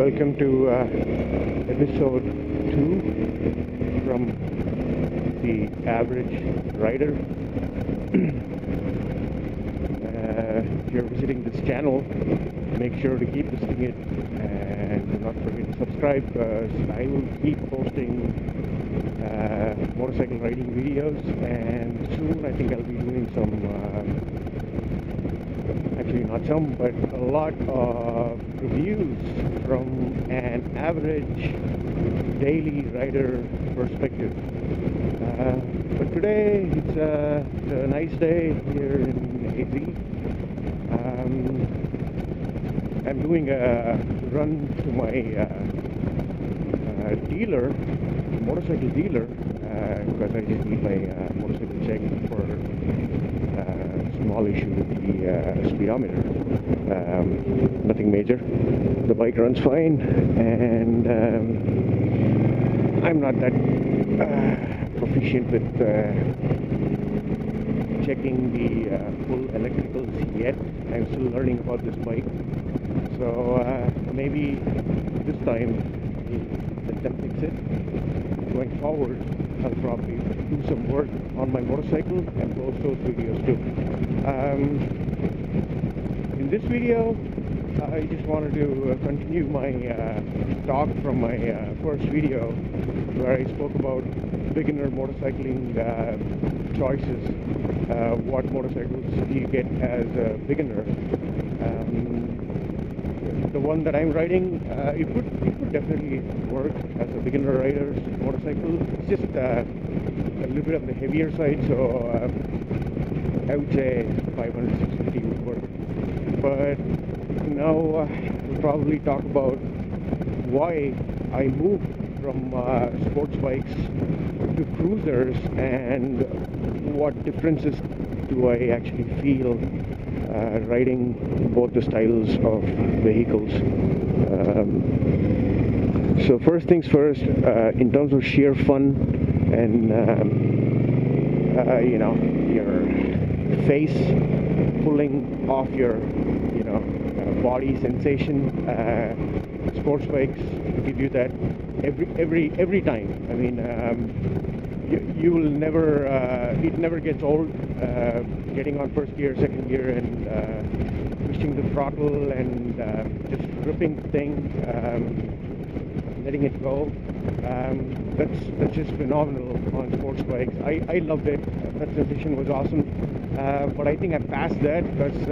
Welcome to episode 2 from the Average Rider. If you're visiting this channel, make sure to keep visiting it and do not forget to subscribe, because I will keep posting motorcycle riding videos, and soon I think I'll be doing some actually not some, but a lot of reviews from an average daily rider perspective. But today it's a nice day here in AZ. I'm doing a run to my dealer, motorcycle dealer, because I just need my motorcycle checked for small issue with the speedometer. Nothing major. The bike runs fine, and I'm not that proficient with checking the full electricals yet. I'm still learning about this bike, so maybe this time let them fix it. Going forward, I'll probably do some work on my motorcycle and post those videos too. In this video, I just wanted to continue my talk from my first video, where I spoke about beginner motorcycling choices. What motorcycles do you get as a beginner? The one that I'm riding, it would definitely work as a beginner rider's motorcycle. It's just a little bit on the heavier side, so I would say 500, 650 would work. But now we'll probably talk about why I moved from sports bikes to cruisers, and what differences do I actually feel riding both the styles of vehicles. So first things first, in terms of sheer fun and you know, your face pulling off your body sensation, sports bikes give you that every time. I mean, you will never, it never gets old, getting on first gear, second gear, and pushing the throttle and just gripping the thing, letting it go. That's just phenomenal on sports bikes. I loved it. That sensation was awesome. But I think I passed that, because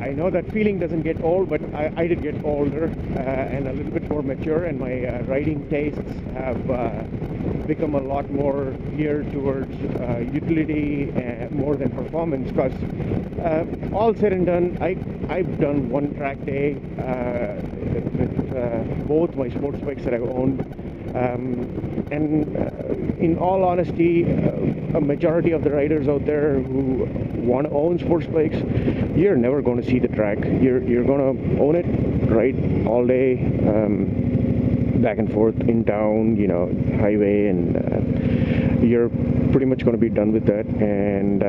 I know that feeling doesn't get old, but I did get older and a little bit more mature, and my riding tastes have become a lot more geared towards utility more than performance. Because all said and done, I've done one track day with both my sports bikes that I've owned, and in all honesty, a majority of the riders out there who want to own sports bikes, you're never going to see the track. You're going to own it, ride all day, back and forth in town, highway, and you're pretty much going to be done with that. And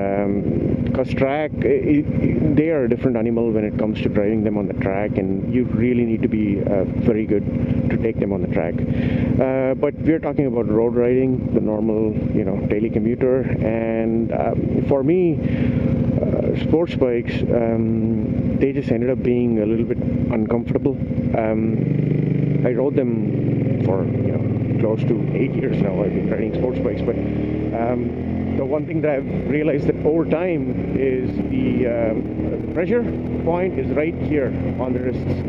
because track, they are a different animal when it comes to driving them on the track, and you really need to be very good to take them on the track. But we're talking about road riding, the normal, daily commuter, and for me, sports bikes, they just ended up being a little bit uncomfortable. I rode them for close to 8 years now. I've been riding sports bikes, but the one thing that I've realized that over time is the pressure point is right here on the wrists.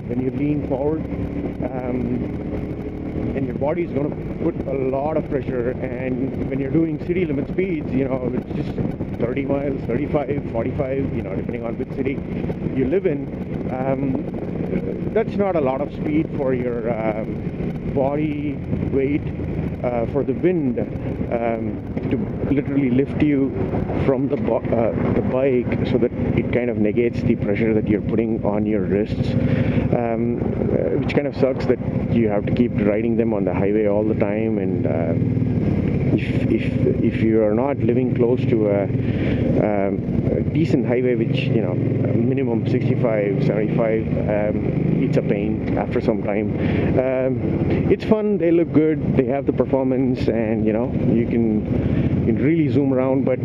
When you lean forward, and your body is going to put a lot of pressure, and when you're doing city limit speeds, it's just 30 miles, 35, 45, depending on which city you live in, that's not a lot of speed for your body weight, for the wind to literally lift you from the bike, so that it kind of negates the pressure that you're putting on your wrists, which kind of sucks that you have to keep riding them on the highway all the time, and if you are not living close to a decent highway, which, you know, minimum 65, 75, it's a pain after some time. It's fun, they look good, they have the performance, and you know, you can really zoom around, but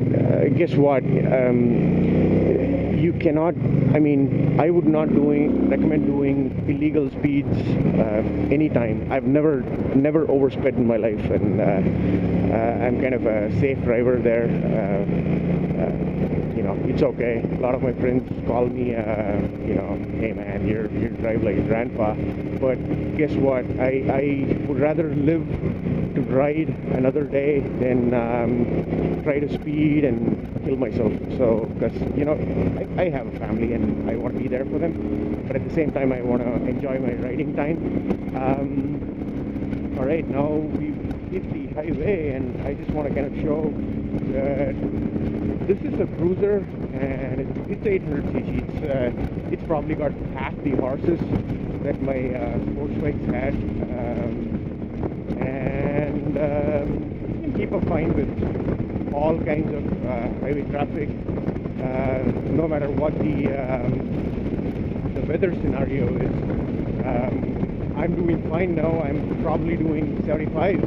guess what, you cannot, I mean, I would not recommend doing illegal speeds anytime. I've never oversped in my life, and I'm kind of a safe driver there. You know, it's okay. A lot of my friends call me, you know, hey man, you drive like a grandpa. But guess what? I would rather live to ride another day than try to speed and kill myself. So, because, you know, I have a family and I want to be there for them, but at the same time I want to enjoy my riding time. All right, now we've hit the highway, and I just want to kind of show that this is a cruiser, and it's 800cc. It's probably got half the horses that my sports bikes had, and you can keep up fine with all kinds of highway traffic, no matter what the weather scenario is. I'm doing fine now. I'm probably doing 75,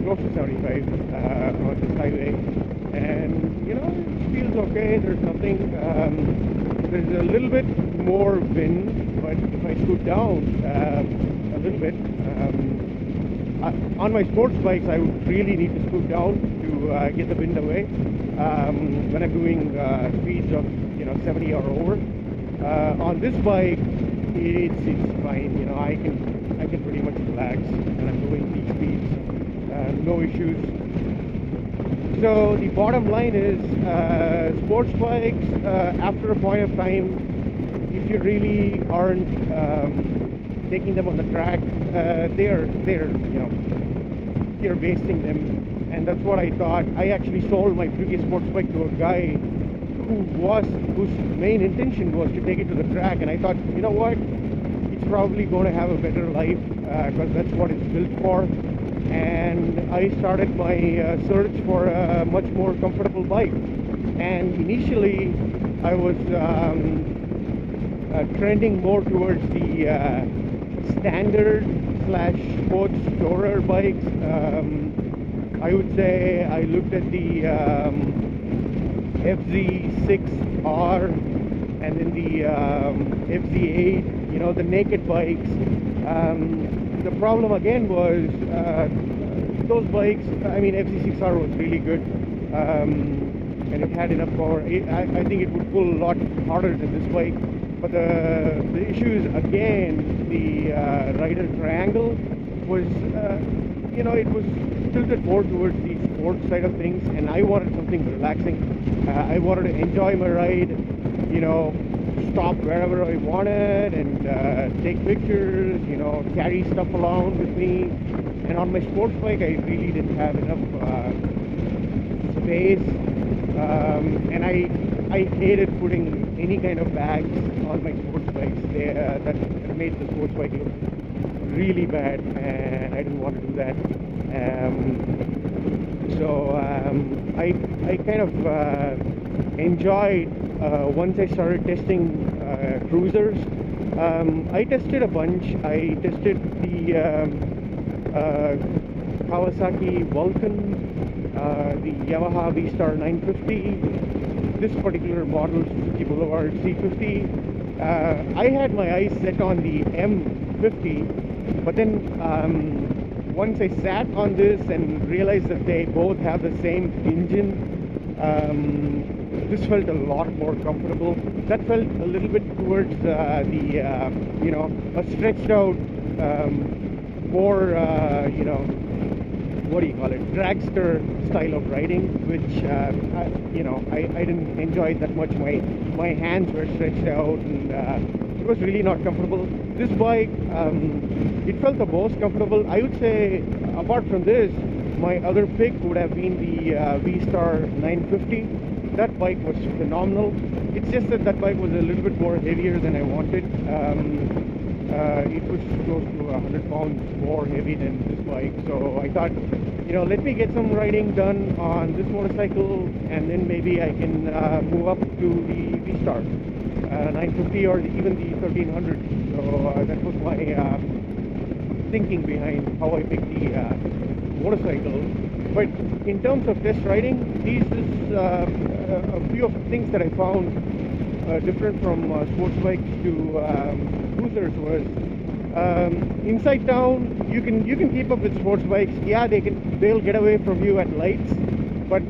close to 75 on this highway, and you know, it feels okay. There's nothing. There's a little bit more wind, but if I scoot down a little bit, on my sports bikes, I would really need to scoot down to get the wind away. When I'm doing speeds of, you know, 70 or over, on this bike, it's fine. You know, I can pretty much relax, and I'm doing these speeds, no issues. So the bottom line is, sports bikes, after a point of time, if you really aren't taking them on the track, they're you know, you're wasting them, and that's what I thought. I actually sold my previous sports bike to a guy whose main intention was to take it to the track, and I thought, you know what, it's probably going to have a better life, because that's what it's built for. And I started my search for a much more comfortable bike, and initially I was trending more towards the standard / sports tourer bikes. I would say I looked at the FZ6R and then the FZ8, you know, the naked bikes. The problem again was those bikes, I mean, FZ6R was really good, and it had enough power. I think it would pull a lot harder than this bike, but the issue is, again, the rider triangle was, you know, it was tilted more towards the sports side of things, and I wanted something relaxing. I wanted to enjoy my ride, you know, stop wherever I wanted and take pictures, you know, carry stuff along with me. And on my sports bike, I really didn't have enough space, and I hated putting any kind of bags on my sports bikes. That made the sports bike look really bad, and I didn't want to do that. So I kind of enjoyed, once I started testing cruisers. I tested a bunch. I tested the Kawasaki Vulcan, the Yamaha V-Star 950, this particular model, Suzuki Boulevard C50. I had my eyes set on the M50, but then once I sat on this and realized that they both have the same engine, this felt a lot more comfortable. That felt a little bit towards you know, a stretched out, more, you know, what do you call it, dragster style of riding, which, you know, I didn't enjoy it that much. My hands were stretched out, and it was really not comfortable. This bike, it felt the most comfortable. I would say, apart from this, my other pick would have been the V-Star 950. That bike was phenomenal. It's just that bike was a little bit more heavier than I wanted. It was close to 100 pounds more heavy than this bike, so I thought let me get some riding done on this motorcycle, and then maybe I can move up to the V-Star 950 or even the 1300. So that was my thinking behind how I picked the motorcycle. But in terms of test riding, these is a few of the things that I found different from sports bikes to cruisers was inside town you can keep up with sports bikes. Yeah, they'll get away from you at lights, but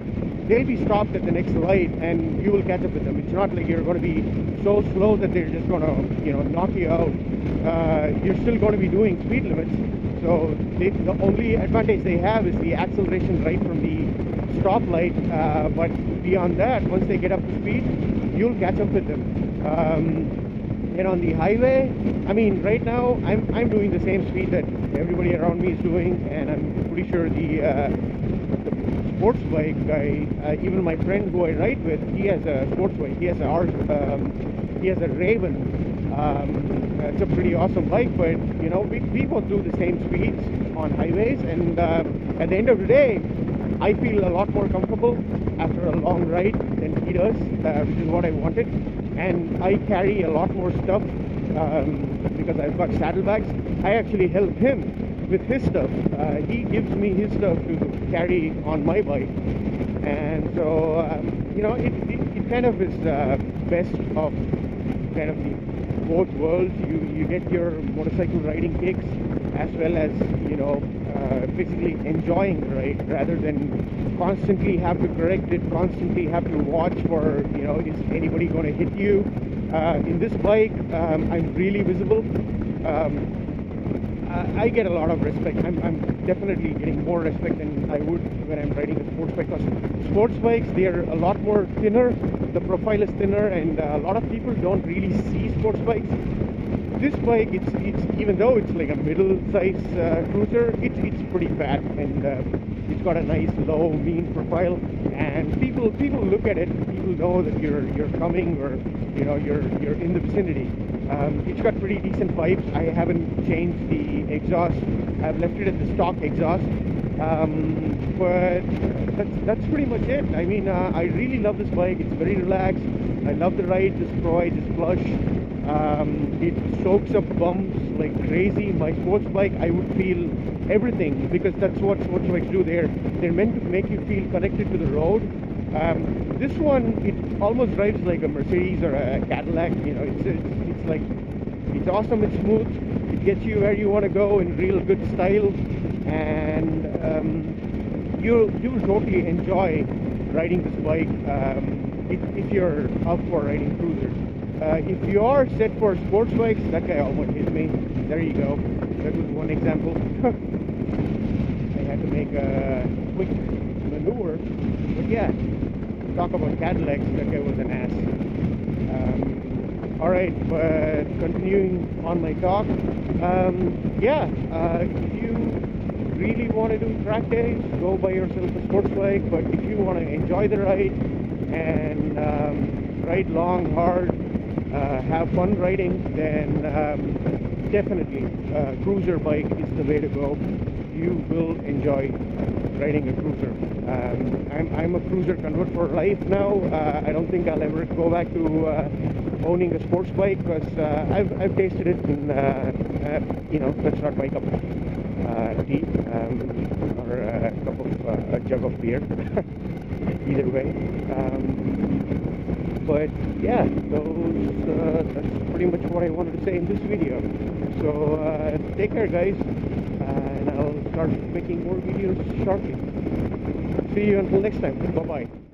they'll be stopped at the next light and you will catch up with them. It's not like you're going to be so slow that they're just going to knock you out. You're still going to be doing speed limits. So the only advantage they have is the acceleration right from the stoplight, but beyond that, once they get up to speed, you'll catch up with them. And on the highway, I mean, right now I'm doing the same speed that everybody around me is doing, and I'm pretty sure the sports bike guy, even my friend who I ride with, he has a sports bike. He has a Raven. It's a pretty awesome bike, but we both do the same speeds on highways, and at the end of the day, I feel a lot more comfortable after a long ride than he does, which is what I wanted. And I carry a lot more stuff because I've got saddlebags. I actually help him with his stuff. He gives me his stuff to carry on my bike, and so it kind of is best of kind of the both worlds. You get your motorcycle riding kicks as well as basically enjoying the ride, rather than constantly have to correct it, constantly have to watch for is anybody going to hit you. In this bike, I'm really visible. I get a lot of respect. I'm definitely getting more respect than I would when I'm riding a sports bike, because sports bikes, they're a lot more thinner, the profile is thinner, and a lot of people don't really see sports bikes. This bike, it's even though it's like a middle-size cruiser, it's pretty fat, and it's got a nice low mean profile, and people look at it, people know that you're coming, or you're in the vicinity. It's got pretty decent pipes. I haven't changed the exhaust. I've left it at the stock exhaust. But that's pretty much it. I mean, I really love this bike. It's very relaxed. I love the ride. This provides is plush. It soaks up bumps like crazy. My sports bike, I would feel everything, because that's what sports bikes do. They're meant to make you feel connected to the road. This one, it almost drives like a Mercedes or a Cadillac. It's like, it's awesome, it's smooth, it gets you where you want to go in real good style, and you'll totally enjoy riding this bike if you're up for riding cruisers. If you are set for sports bikes, that guy almost hit me. There you go. That was one example. I had to make a quick maneuver, but yeah. Talk about Cadillacs, that guy was an ass. Alright, but continuing on my talk, if you really want to do track days, go buy yourself a sports bike. But if you want to enjoy the ride and ride long, hard, have fun riding, then definitely cruiser bike is the way to go. You will enjoy riding a cruiser. I'm a cruiser convert for life now. I don't think I'll ever go back to owning a sports bike, because I've tasted it, and that's not my cup of tea, or a jug of beer. Either way. But yeah, that's pretty much what I wanted to say in this video. So take care, guys, and I'll start making more videos shortly. See you until next time. Bye-bye.